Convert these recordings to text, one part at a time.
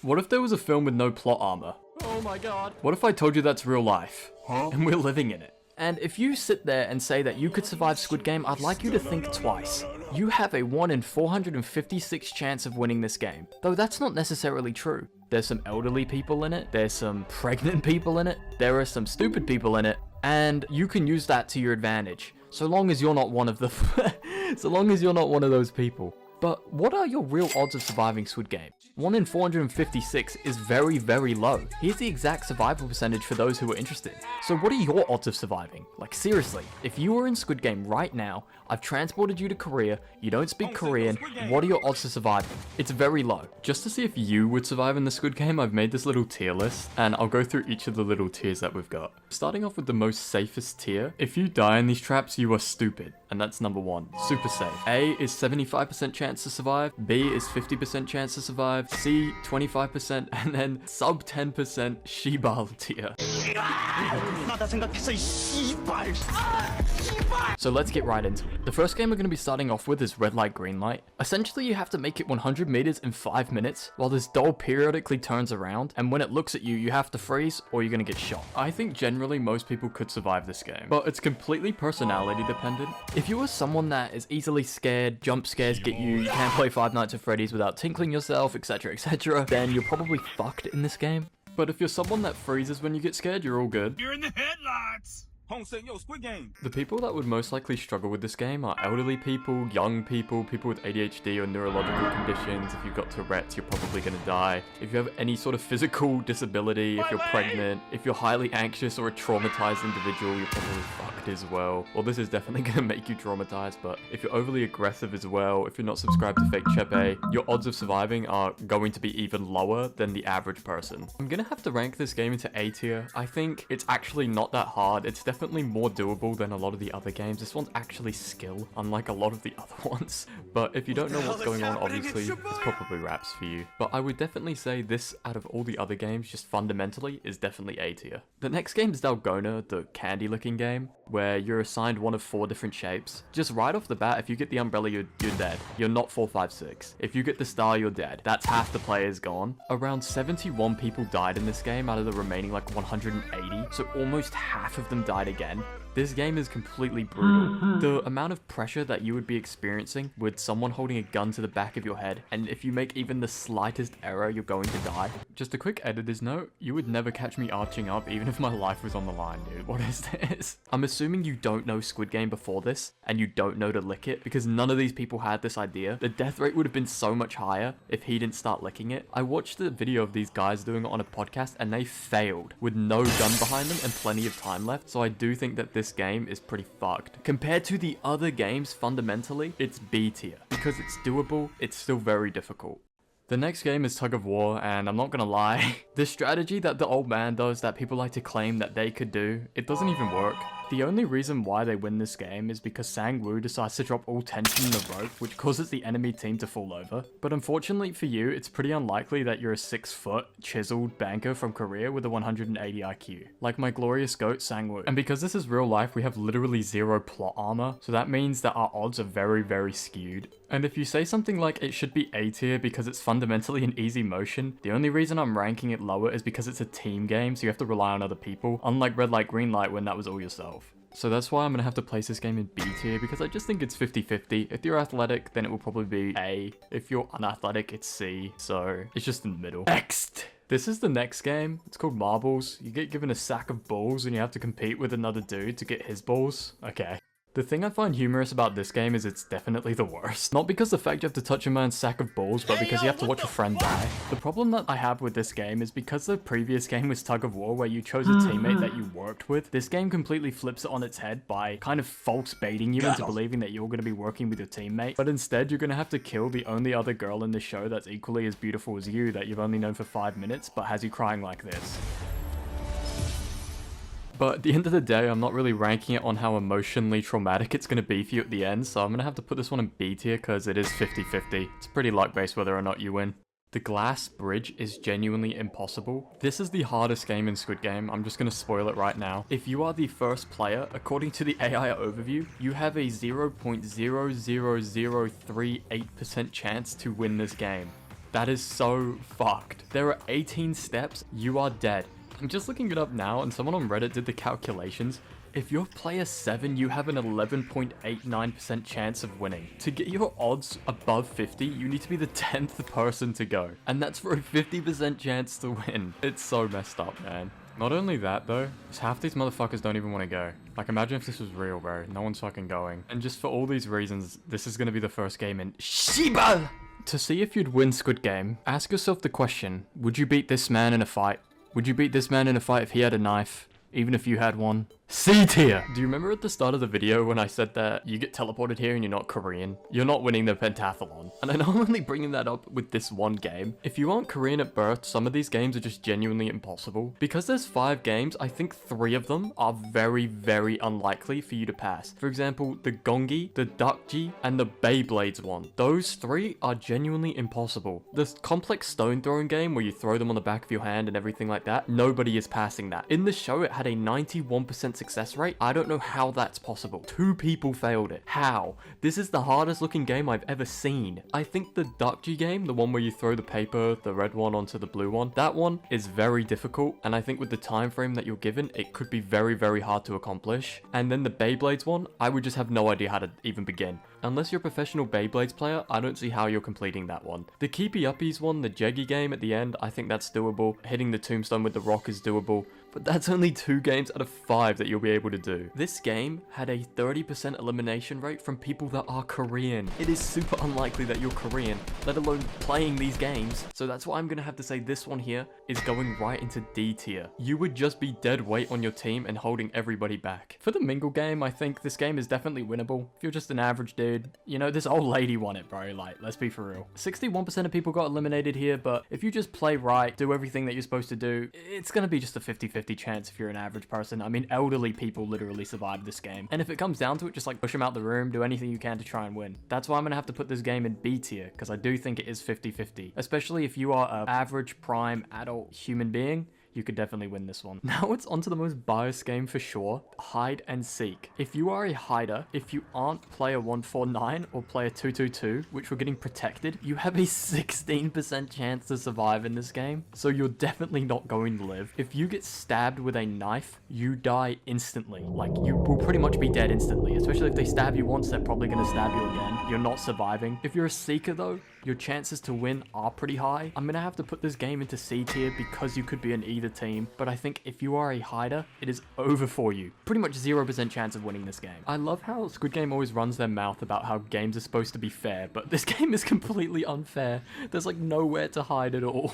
What if there was a film with no plot armor? Oh my god. What if I told you that's real life? Huh? And we're living in it. And if you sit there and say that you could survive Squid Game, I'd like you to think twice. You have a 1 in 456 chance of winning this game. Though that's not necessarily true. There's some elderly people in it, there's some pregnant people in it, there are some stupid people in it, and you can use that to your advantage. So long as you're not one of the so long as you're not one of those people. But what are your real odds of surviving Squid Game? 1 in 456 is very, very low. Here's the exact survival percentage for those who are interested. So what are your odds of surviving? Like seriously, if you were in Squid Game right now, I've transported you to Korea, you don't speak Korean, what are your odds of surviving? It's very low. Just to see if you would survive in the Squid Game, I've made this little tier list, and I'll go through each of the little tiers that we've got. Starting off with the most safest tier, if you die in these traps, you are stupid. And that's number 1, super safe. A is 75% chance to survive, B is 50% chance to survive, C 25%, and then sub 10% Shibal tier. So let's get right into it. The first game we're going to be starting off with is red light, green light. Essentially you have to make it 100 meters in 5 minutes while this doll periodically turns around, and when it looks at you, you have to freeze or you're going to get shot. I think generally most people could survive this game, but it's completely personality dependent. If you are someone that is easily scared, jump scares get you, you can't play Five Nights at Freddy's without tinkling yourself, etc, etc, then you're probably fucked in this game. But if you're someone that freezes when you get scared, you're all good. You're in the headlights! Yo, Squid Game! The people that would most likely struggle with this game are elderly people, young people, people with ADHD or neurological conditions. If you've got Tourette's, you're probably gonna die. If you have any sort of physical disability, if you're pregnant, if you're highly anxious or a traumatized individual, you're probably fucked as well. Well, this is definitely gonna make you traumatized, but if you're overly aggressive as well, if you're not subscribed to Fake Chepe, your odds of surviving are going to be even lower than the average person. I'm gonna have to rank this game into A tier. I think it's actually not that hard. It's definitely more doable than a lot of the other games. This one's actually skill, unlike a lot of the other ones. But if you don't know what's going on, obviously, this probably raps for you. But I would definitely say this, out of all the other games, just fundamentally, is definitely A tier. The next game is Dalgona, the candy-licking game, where you're assigned one of 4 different shapes. Just right off the bat, if you get the umbrella, you're dead. You're not 4, 5, 6. If you get the star, you're dead. That's half the players gone. Around 71 people died in this game out of the remaining like 180, so almost half of them died again. This game is completely brutal. The amount of pressure that you would be experiencing with someone holding a gun to the back of your head, and if you make even the slightest error, you're going to die. Just a quick editor's note, you would never catch me arching up even if my life was on the line, dude. What is this? I'm assuming you don't know Squid Game before this, and you don't know to lick it, because none of these people had this idea. The death rate would have been so much higher if he didn't start licking it. I watched the video of these guys doing it on a podcast, and they failed with no gun behind them and plenty of time left, so I do think that this game is pretty fucked. Compared to the other games, fundamentally, it's B tier. Because it's doable, it's still very difficult. The next game is Tug of War, and I'm not gonna lie, the strategy that the old man does that people like to claim that they could do, it doesn't even work. The only reason why they win this game is because Sang-woo decides to drop all tension in the rope, which causes the enemy team to fall over. But unfortunately for you, it's pretty unlikely that you're a 6-foot, chiseled banker from Korea with a 180 IQ, like my glorious goat Sang-woo. And because this is real life, we have literally 0 plot armor, so that means that our odds are very, very skewed. And if you say something like it should be A tier because it's fundamentally an easy motion, the only reason I'm ranking it lower is because it's a team game, so you have to rely on other people, unlike red light, green light when that was all yourself. So that's why I'm going to have to place this game in B tier, because I just think it's 50-50. If you're athletic, then it will probably be A. If you're unathletic, it's C. So it's just in the middle. Next! This is the next game. It's called Marbles. You get given a sack of balls and you have to compete with another dude to get his balls. Okay. The thing I find humorous about this game is it's definitely the worst. Not because the fact you have to touch a man's sack of balls, but because you have to watch a friend die. The problem that I have with this game is because the previous game was Tug of War, where you chose a teammate that you worked with, this game completely flips it on its head by kind of false baiting you into believing that you're going to be working with your teammate. But instead, you're going to have to kill the only other girl in the show that's equally as beautiful as you, that you've only known for 5 minutes, but has you crying like this. But at the end of the day, I'm not really ranking it on how emotionally traumatic it's going to be for you at the end, so I'm going to have to put this one in B tier because it is 50-50. It's pretty luck-based whether or not you win. The glass bridge is genuinely impossible. This is the hardest game in Squid Game. I'm just going to spoil it right now. If you are the first player, according to the AI overview, you have a 0.00038% chance to win this game. That is so fucked. There are 18 steps, you are dead. I'm just looking it up now, and someone on Reddit did the calculations. If you're player 7, you have an 11.89% chance of winning. To get your odds above 50, you need to be the 10th person to go. And that's for a 50% chance to win. It's so messed up, man. Not only that, though, is half these motherfuckers don't even want to go. Like, imagine if this was real, bro. No one's fucking going. And just for all these reasons, this is going to be the first game in Shiba! To see if you'd win Squid Game, ask yourself the question, would you beat this man in a fight? Would you beat this man in a fight if he had a knife? Even if you had one? C tier! Do you remember at the start of the video when I said that you get teleported here and you're not Korean? You're not winning the Pentathlon. And I know I'm only bringing that up with this one game. If you aren't Korean at birth, some of these games are just genuinely impossible. Because there's 5 games, I think 3 of them are very, very unlikely for you to pass. For example, the Gongi, the Dakji, and the Beyblades one. Those 3 are genuinely impossible. This complex stone throwing game where you throw them on the back of your hand and everything like that, nobody is passing that. In the show, it had a 91% success rate. I don't know how that's possible. 2 people failed it. How? This is the hardest looking game I've ever seen. I think the Dakji game, the one where you throw the paper, the red one onto the blue one, that one is very difficult, and I think with the time frame that you're given, it could be very, very hard to accomplish. And then the Beyblades one, I would just have no idea how to even begin. Unless you're a professional Beyblades player, I don't see how you're completing that one. The Keepy Uppies one, the Jeggy game at the end, I think that's doable. Hitting the tombstone with the rock is doable. But that's only 2 games out of 5 that you'll be able to do. This game had a 30% elimination rate from people that are Korean. It is super unlikely that you're Korean, let alone playing these games. So that's why I'm gonna have to say this one here is going right into D tier. You would just be dead weight on your team and holding everybody back. For the Mingle game, I think this game is definitely winnable. If you're just an average dude, you know, this old lady won it, bro. Like, let's be for real. 61% of people got eliminated here, but if you just play right, do everything that you're supposed to do, it's gonna be just a 50-50 chance if you're an average person. I mean, elderly people literally survive this game. And if it comes down to it, just like push them out the room, do anything you can to try and win. That's why I'm gonna have to put this game in B tier, because I do think it is 50-50. Especially if you are an average prime adult human being, you could definitely win this one. Now it's onto the most biased game for sure, hide and seek. If you are a hider, if you aren't player 149 or player 222, which we're getting protected, you have a 16% chance to survive in this game. So you're definitely not going to live. If you get stabbed with a knife, you die instantly. Like, you will pretty much be dead instantly, especially if they stab you once, they're probably gonna stab you again. You're not surviving. If you're a seeker though, your chances to win are pretty high. I'm gonna have to put this game into C tier because you could be in either team, but I think if you are a hider, it is over for you. Pretty much 0% chance of winning this game. I love how Squid Game always runs their mouth about how games are supposed to be fair, but this game is completely unfair. There's like nowhere to hide at all.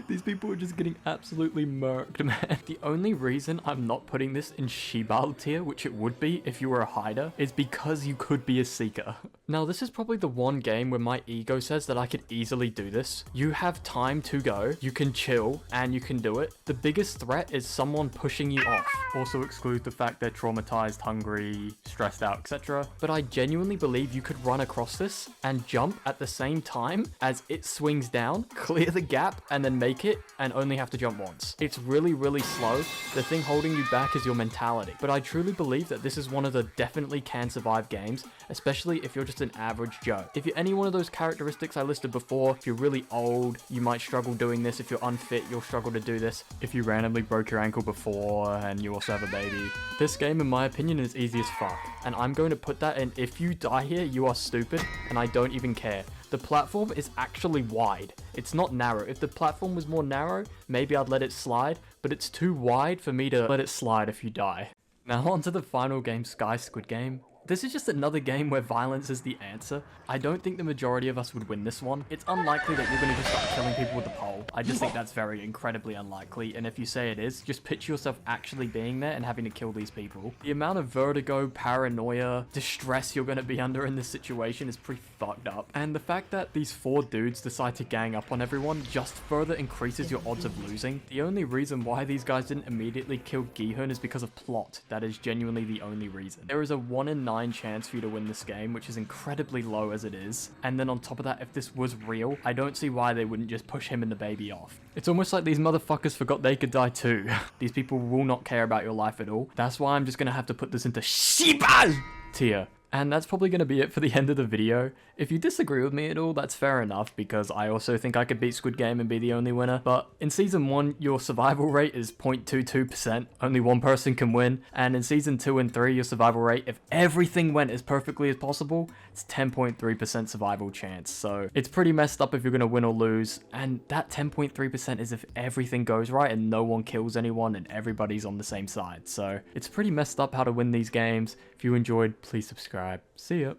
These people are just getting absolutely murked, man. The only reason I'm not putting this in Shibal tier, which it would be if you were a hider, is because you could be a seeker. Now, this is probably the one game where my ego says that I could easily do this. You have time to go, you can chill, and you can do it. The biggest threat is someone pushing you off. Also exclude the fact they're traumatized, hungry, stressed out, etc. But I genuinely believe you could run across this and jump at the same time as it swings down, clear the gap, and then make it, and only have to jump once. It's really, really slow. The thing holding you back is your mentality. But I truly believe that this is one of the definitely can survive games, especially if you're just an average Joe. If you're any one of those characteristics I listed before, if you're really old, you might struggle doing this. If you're unfit, you'll struggle to do this. If you randomly broke your ankle before and you also have a baby. This game, in my opinion, is easy as fuck. And I'm going to put that in, if you die here, you are stupid, and I don't even care. The platform is actually wide. It's not narrow. If the platform was more narrow, maybe I'd let it slide, but it's too wide for me to let it slide if you die. Now on to the final game, Squid Game. This is just another game where violence is the answer. I don't think the majority of us would win this one. It's unlikely that you're going to just start killing people with a pole. I just think that's very incredibly unlikely. And if you say it is, just picture yourself actually being there and having to kill these people. The amount of vertigo, paranoia, distress you're going to be under in this situation is pretty fucked up. And the fact that these 4 dudes decide to gang up on everyone just further increases your odds of losing. The only reason why these guys didn't immediately kill Gi-hun is because of plot. That is genuinely the only reason. There is a 1 in 9 chance for you to win this game, which is incredibly low as it is. And then on top of that, if this was real, I don't see why they wouldn't just push him and the baby off. It's almost like these motherfuckers forgot they could die too. These people will not care about your life at all. That's why I'm just gonna have to put this into Shiba tier. And that's probably going to be it for the end of the video. If you disagree with me at all, that's fair enough, because I also think I could beat Squid Game and be the only winner. But in Season 1, your survival rate is 0.22%, only one person can win. And in Season 2 and 3, your survival rate, if everything went as perfectly as possible, it's 10.3% survival chance. So it's pretty messed up if you're going to win or lose. And that 10.3% is if everything goes right and no one kills anyone and everybody's on the same side. So it's pretty messed up how to win these games. If you enjoyed, please subscribe. See ya.